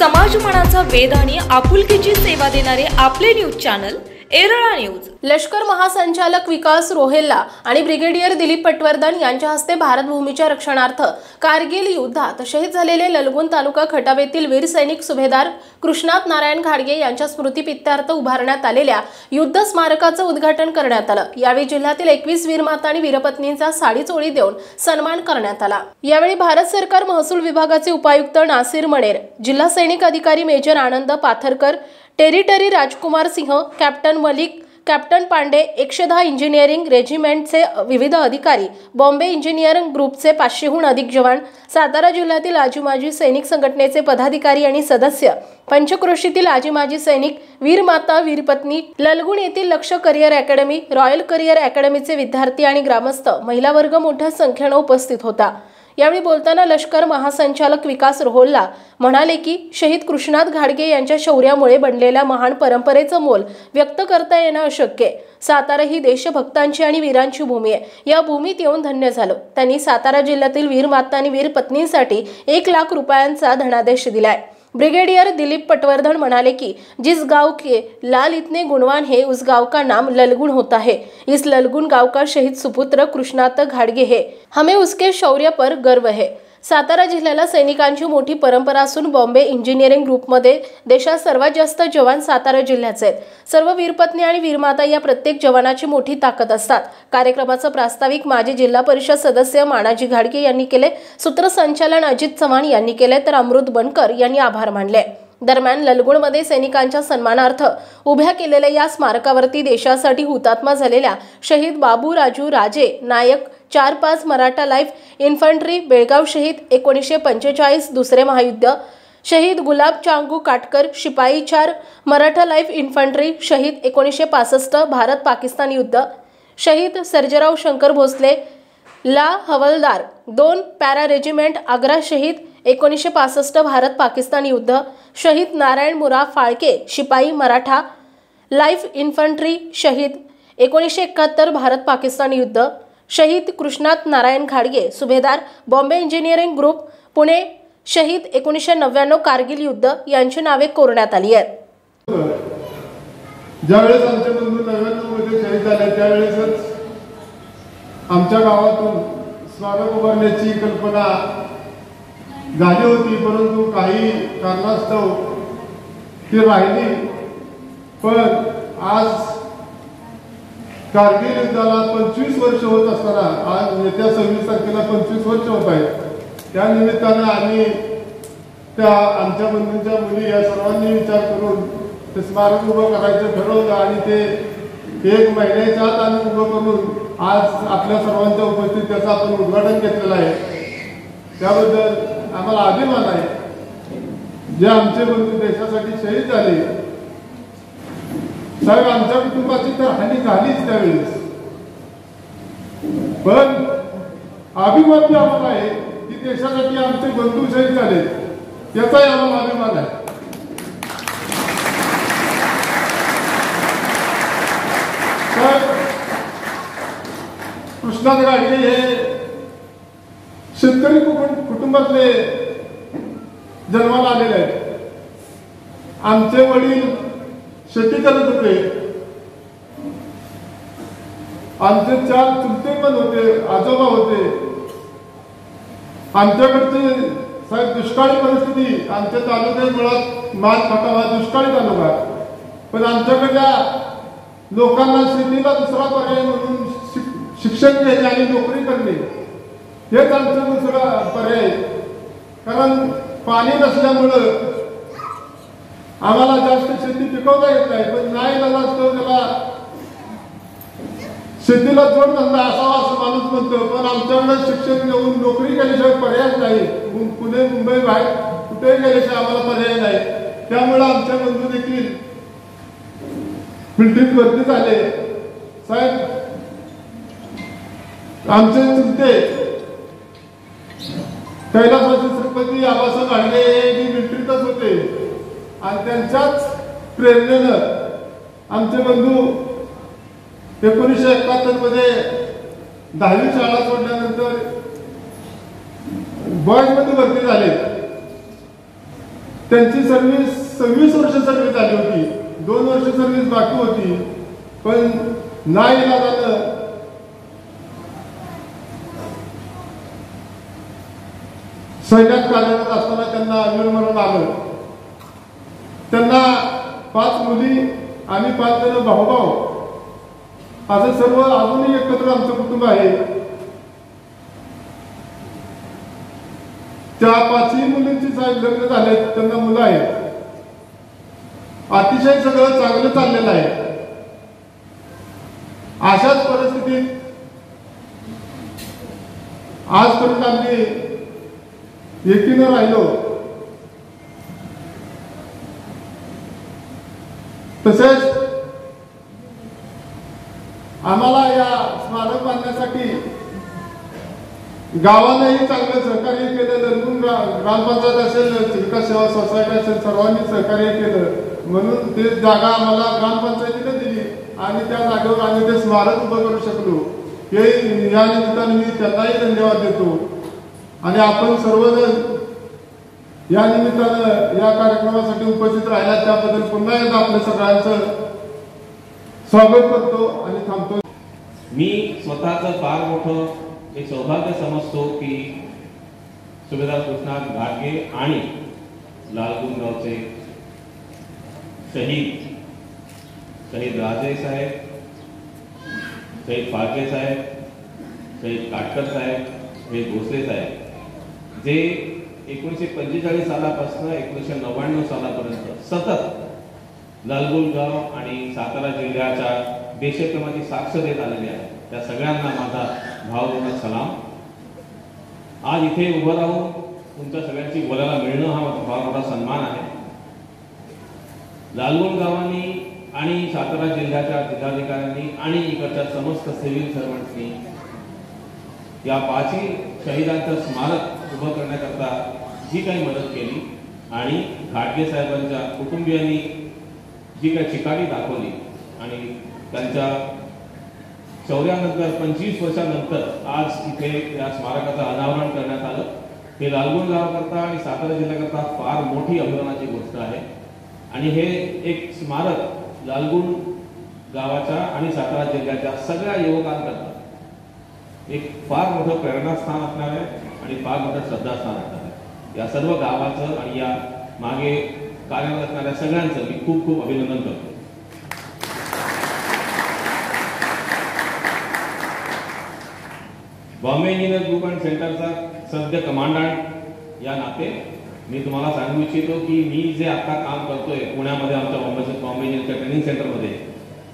समाजमनाचा वेध आणि आपुलकीची सेवा देणारे आपले न्यूज चॅनल एरळा न्यूज। लष्कर महासंचालक विकास रोहेल्ला आणि ब्रिगेडियर दिलीप पटवर्धन यांच्या हस्ते भारत भूमीच्या रक्षणार्थ कारगिल युद्धात शहीद झालेले ललगुण तालुका खटावेतील वीर सैनिक सुभेदार कृष्णात नारायण घाडगे यांच्या स्मृतिप्रीत्यर्थ उभारण्यात आलेल्या युद्ध स्मारकाचं उद्घाटन करण्यात आलं। यावेळी जिल्ह्यातील 21 वीरमाता आणि वीरपत्नींचा साडी चोळी देऊन सन्मान करण्यात आला। यावेळी भारत सरकार महसूल विभागाचे उपायुक्त नासिर मणेर, जिल्हा सैनिक अधिकारी major Anand Patharkar, territory Rajkumar Singh, captain Malik, captain Pande, 110 engineering रेजिमेंटचे विविध अधिकारी, बॉम्बे इंजिनिअरिंग ग्रुपचे 500हून अधिक जवान, सातारा जिल्ह्यातील आजी माजी सैनिक संघटनेचे पदाधिकारी आणि सदस्य, पंचक्रोशीतील आजी माजी सैनिक, वीरमाता वीरपत्नी, ललगुण येथील लक्ष करिअर अकॅडमी, रॉयल करिअर अकॅडमीचे विद्यार्थी आणि ग्रामस्थ, महिला वर्ग मोठ्या संख्येने उपस्थित होता। यावेळी बोलताना लष्कर महासंचालक विकास रोहेल्ला म्हणाले की शहीद कृष्णात घाडगे यांच्या शौर्यामुळे बनलेल्या महान परंपरेचं मोल व्यक्त करता येणं अशक्य आहे। सातारा ही देशभक्तांची आणि वीरांची भूमी आहे। या भूमीत येऊन धन्य झालो। त्यांनी सातारा जिल्ह्यातील वीरमाता आणि वीरपत्नींसाठी 1 लाख रुपयांचा धनादेश दिलाय। ब्रिगेडियर दिलीप पटवर्धन म्हणाले कि जिस गांव के लाल इतने गुणवान है उस गांव का नाम ललगुण होता है। इस ललगुण गांव का शहीद सुपुत्र कृष्णात घाडगे है, हमें उसके शौर्य पर गर्व है। सातारा जिल्ह्याला सैनिकांची मोठी परंपरा असून बॉम्बे इंजिनिअरिंग ग्रुपमध्ये देशात सर्वात जास्त जवान सातारा जिल्ह्याचे आहेत। सर्व वीरपत्नी आणि वीरमाता या प्रत्येक जवानाची मोठी ताकद असतात। कार्यक्रमाचं प्रास्ताविक माजी जिल्हा परिषद सदस्य मानाजी घाडगे यांनी केले, सूत्रसंचालन अजित चव्हाण यांनी केले, तर अमृत बनकर यांनी आभार मानले। दरम्यान ललगुणमध्ये सैनिकांच्या सन्मानार्थ उभ्या केलेल्या या स्मारकावरती देशासाठी हुतात्मा झालेल्या शहीद बाबू राजू राजे नायक 4-5 मराठा लाईफ इन्फंट्री बेळगाव शहीद 1945 दुसरे महायुद्ध शहीद गुलाब चांगू काटकर शिपाई 4 मराठा लाईफ इन्फंट्री शहीद 1965 भारत पाकिस्तान युद्ध शहीद सर्जेराव शंकर भोसले ला हवलदार 2 पॅरा रेजिमेंट आग्रा शहीद 1965 भारत पाकिस्तान युद्ध शहीद नारायण मुरा फाळके शिपाई मराठा लाईफ इन्फंट्री शहीद 1971 भारत पाकिस्तान युद्ध शहीद कृष्णात नारायण घाडगे सुभेदार बॉम्बे इंजिनिअरिंग ग्रुप पुणे शहीद 1999 कारगिल युद्ध यांची नावे कोरण्यात आली आहेत। ज्यावेळेस आमचे बंधू 99 मध्ये शहीद झाले त्यावेळेसच आमच्या गावातून स्मारक उभारण्याची कल्पना झाली होती, परंतु काही कारणास्तव ती राहिली। पण आज कारगिल युद्धाला 25 वर्ष होत असताना आज येत्या 26 तारखेला 25 वर्ष होत आहेत। त्या निमित्तानं आम्ही त्या आमच्या बंधूंच्या मुली या सर्वांनी विचार करून ते स्मारक उभं करायचं ठरवलं आणि ते 1 महिन्याच्या आत आम्ही उभं करून आज आपल्या सर्वांच्या उपस्थितीत त्याचं आपण उद्घाटन घेतलेलं आहे। त्याबद्दल आम्हाला अभिमान आहे। जे आमचे बंधू देशासाठी शहीद झाले साहेब, आमच्या कुटुंबाची तर हानी झालीच त्यावेळेस, पण अभिमान बी आम्हाला आहे की देशासाठी आमचे बंधू शहीद झाले, त्याचाही आम्हाला अभिमान आहे। तर कृष्णात घाडगे हे शेतकरी कुटुंबातले जन्माला आलेले आहेत। आमचे वडील शेती करत होते, आमचे 4 चुलते पण होते, आजोबा होते। आमच्याकडचे साहेब दुष्काळी परिस्थिती आमच्या तालुक्यात मुळात मान खटावा दुष्काळी तालुका, पण आमच्याकडल्या लोकांना शेतीला दुसरा पर्याय म्हणून शिक्षण घेणे आणि नोकरी करणे हेच आमचं दुसरा पर्याय। कारण पाणी नसल्यामुळं आम्हाला जास्त शेती पिकवता येत नाही, पण नाही झाला असतो त्याला शेतीला जोडधंदा असावा असं माणूस म्हणतो, पण आमच्याकडे शिक्षण घेऊन नोकरी केल्याशिवाय पर्याय नाही। पुणे मुंबई बाहेर कुठेही गेल्याशिवाय आम्हाला पर्याय नाही। त्यामुळे आमच्या बंधू देखील मिलिटरीत भरती झाले। साहेब, आमचे चुलते कैलासवासी श्रीपती आबासाहेब घाडगे हे मिलिटरीतच होते आणि त्यांच्याच प्रेरणेनं आमचे बंधू 1971 मध्ये 10वी शाळा सोडल्यानंतर बॉयज मध्ये भरती झाले त्यांची सर्व्हिस 26 वर्ष सर्व्हिस झाली होती, 2 वर्ष सर्व्हिस बाकी होती, पण नाईलाजानं सैन्यात कार्यरत असताना त्यांना वीरमरण आलं. त्यांना 5 मुली आणि 5 जण भाऊ असं सर्व अजूनही एकत्र आमचं कुटुंब आहे. त्या 5ही मुलींची लग्न झाले, त्यांना मुलं आहेत. अतिशय सगळं चांगलं चाललेलं आहे. अशाच परिस्थितीत आजपर्यंत आम्ही एकीनं राहिलो. तसेच आम्हाला या स्मारक बांधण्यासाठी गावानेही चांगलं सहकार्य केलं. ललगुण ग्रामपंचायत असेल, विकास सेवा सोसायटी असेल, सर्वांनी सहकार्य केलं. म्हणून ते जागा आम्हाला ग्रामपंचायतीने दिली आणि त्या जागेवर आम्ही ते स्मारक उभं करू शकलो. हे या निमित्ताने मी त्यांनाही धन्यवाद देतो. आणि आपण सर्वजण या निमित्तानं या कार्यक्रमासाठी उपस्थित राहिला त्याबद्दल पुन्हा एकदा आपल्या सगळ्यांचं स्वागत करतो आणि थांबतो. मी स्वतःचं फार मोठं एक सौभाग्य समजतो की सुभेदार कृष्णा घाटगे आणि लालगुण गावचे शहीद राजे साहेब, शहीद फाळके साहेब, शहीद काटकर साहेब, शहीद भोसले साहेब, जे 1945 सालापासून 1999 सालापर्यंत सतत लालगुण गाव आणि सातारा जिल्ह्याच्या देशक्रमाची साक्ष देत आलेली आहे. त्या सगळ्यांना माझा भावपूर्ण सलाम. आज इथे उभं राहून तुमच्या सगळ्यांची बोलायला मिळणं हा फार मोठा सन्मान आहे. लालगुण गावांनी आणि सातारा जिल्ह्याच्या जिल्हाधिकाऱ्यांनी आणि इकडच्या समस्त सिव्हिल सर्वंट्सनी या 5ही शहीदांचं स्मारक उभं करण्याकरता जी काही मदत केली आणि घाटगे साहेबांच्या कुटुंबियांनी जी काही चिकाटी दाखवली आणि त्यांच्या शौर्यानंतर 25 वर्षानंतर आज इथे या स्मारकाचं अनावरण करण्यात आलं. हे लालगुण गावाकरता आणि सातारा जिल्ह्याकरता फार मोठी अभिमानाची गोष्ट आहे. आणि हे एक स्मारक लालगुण गावाच्या आणि सातारा जिल्ह्याच्या सगळ्या युवकांकरता एक फार मोठं प्रेरणास्थान असणार आहे आणि फार मोठं श्रद्धास्थान असणार आहे. या सर्व गावाचं आणि या मागे कार्यरत असणाऱ्या सगळ्यांचं मी खूप खूप अभिनंदन करतो. बॉम्बे इंजिनियर ग्रुप अँड सेंटरचा सध्या कमांडंट या नाते मी तुम्हाला सांगू इच्छितो की मी जे आता काम करतोय पुण्यामध्ये आमच्या बॉम्बे इंजिनियरच्या ट्रेनिंग सेंटरमध्ये,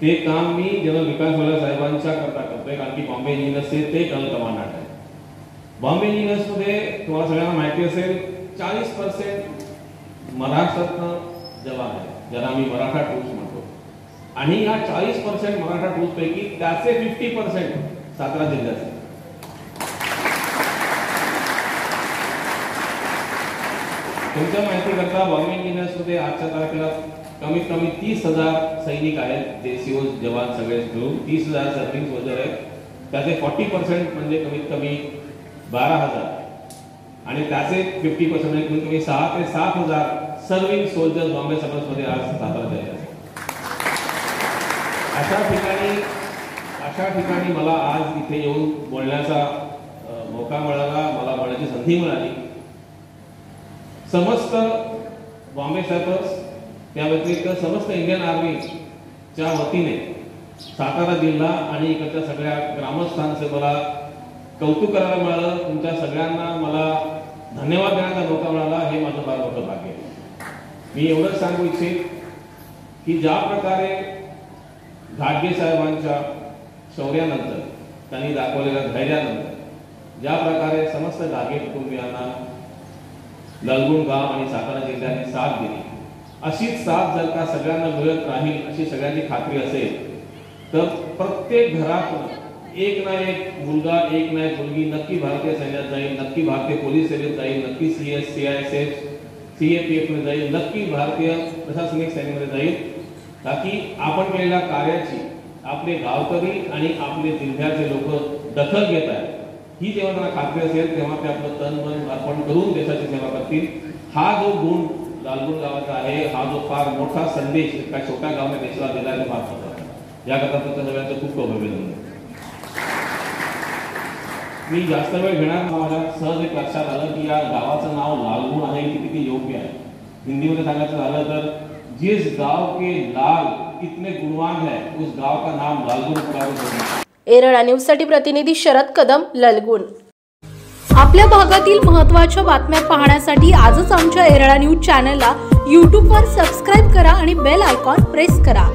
ते काम मी जनरल विकास वल्लभ साहेबांच्या करता करतोय, कारण की बॉम्बे इंजिनियर्सचे ते कर्नल कमांडंट आहे. बॉम्बे इंजिनियर्समध्ये तुम्हाला सगळ्यांना माहिती असेल 40% महाराष्ट्रातनं जवान आहे, ज्याला आम्ही मराठा ट्रूप्स म्हणतो. आणि या 40% मराठा ट्रूप्स पैकी त्याचे 50% सातारा जिल्ह्याचे. तुमच्या माहिती करता बॉम्बे इंजिनियर्समध्ये आजच्या तारखेला कमीत कमी 30,000 सैनिक आहेत, जे सीओ जवान सगळे मिळून 30,000 सर्व्हिंग सोल्जर आहेत. त्याचे 40% म्हणजे कमीत कमी 12,000 आणि त्याचे 50% म्हणजे कमीत कमी 6,000 ते 7,000 सर्व्हिंग सोल्जर बॉम्बे सबर्ब्समध्ये आज सातारा जिल्ह्यात. अशा ठिकाणी मला आज इथे येऊन बोलण्याचा मौका मिळाला, मला बोलण्याची संधी मिळाली. समस्त बॉम्बे सबर्ब्स त्या व्यतिरिक्त समस्त इंडियन आर्मीच्या वतीने सातारा जिल्हा आणि इकडच्या सगळ्या ग्रामस्थांचे मला कौतुक करायला मिळालं. तुमच्या सगळ्यांना मला धन्यवाद देण्याचा मौका मिळाला, हे माझं फार मोठं भाग्य आहे. मी एवढंच सांगू इच्छित की ज्या प्रकारे घाटगे साहेबांच्या शौर्यानंतर, त्यांनी दाखवलेल्या धैर्यानंतर, ज्या प्रकारे समस्त घाटगे कुटुंबियांना लालगुण गाव आणि सातारा जिल्ह्याने साथ दिली, अशीच साथ जर का सगळ्यांना मिळत राहील अशी सगळ्यांची खात्री असेल तर प्रत्येक घरातून एक ना एक मुलगा, एक ना एक मुलगी नक्की भारतीय सैन्यात जाईल, नक्की भारतीय पोलीस सेवेत जाईल, नक्की CISF, CAPF मध्ये जाईल, नक्की भारतीय प्रशासनिक सेनेमध्ये जाईल. ताकी आपण केलेल्या कार्याची आपले गावकरी आणि आपले जिल्ह्याचे लोक दखल घेत आहेत, ही जेव्हा त्यांना खात्री असेल तेव्हा ते आपलं तन मन अर्पण करून देशाची सेवा करतील. हा जो गुण लालगुण गावाचा आहे, हा जो फार मोठा संदेश एका छोट्या गावाने देशाला दिला आहे, फार महत्त्वाचा आहे. याकरता तुमच्या सगळ्यांचं खूप अभिनंदन. मी जास्त वेळ घेणार नाही. माझ्या सहज एक लक्षात आलं की या गावाचं नाव लालगुण आहे हे किती योग्य आहे. हिंदीमध्ये सांगायचं झालं तर जिस गाव के लाल कितने गुणवान है उस गाव का नाम लालगुण पडावे. एरळा न्यूजसाठी प्रतिनिधी शरद कदम, ललगुण. आपल्या भागातील महत्त्वाच्या बातम्या पाहण्यासाठी आजच आमच्या एरळा न्यूज चॅनलला यूट्यूबवर सबस्क्राईब करा आणि बेल आयकॉन प्रेस करा.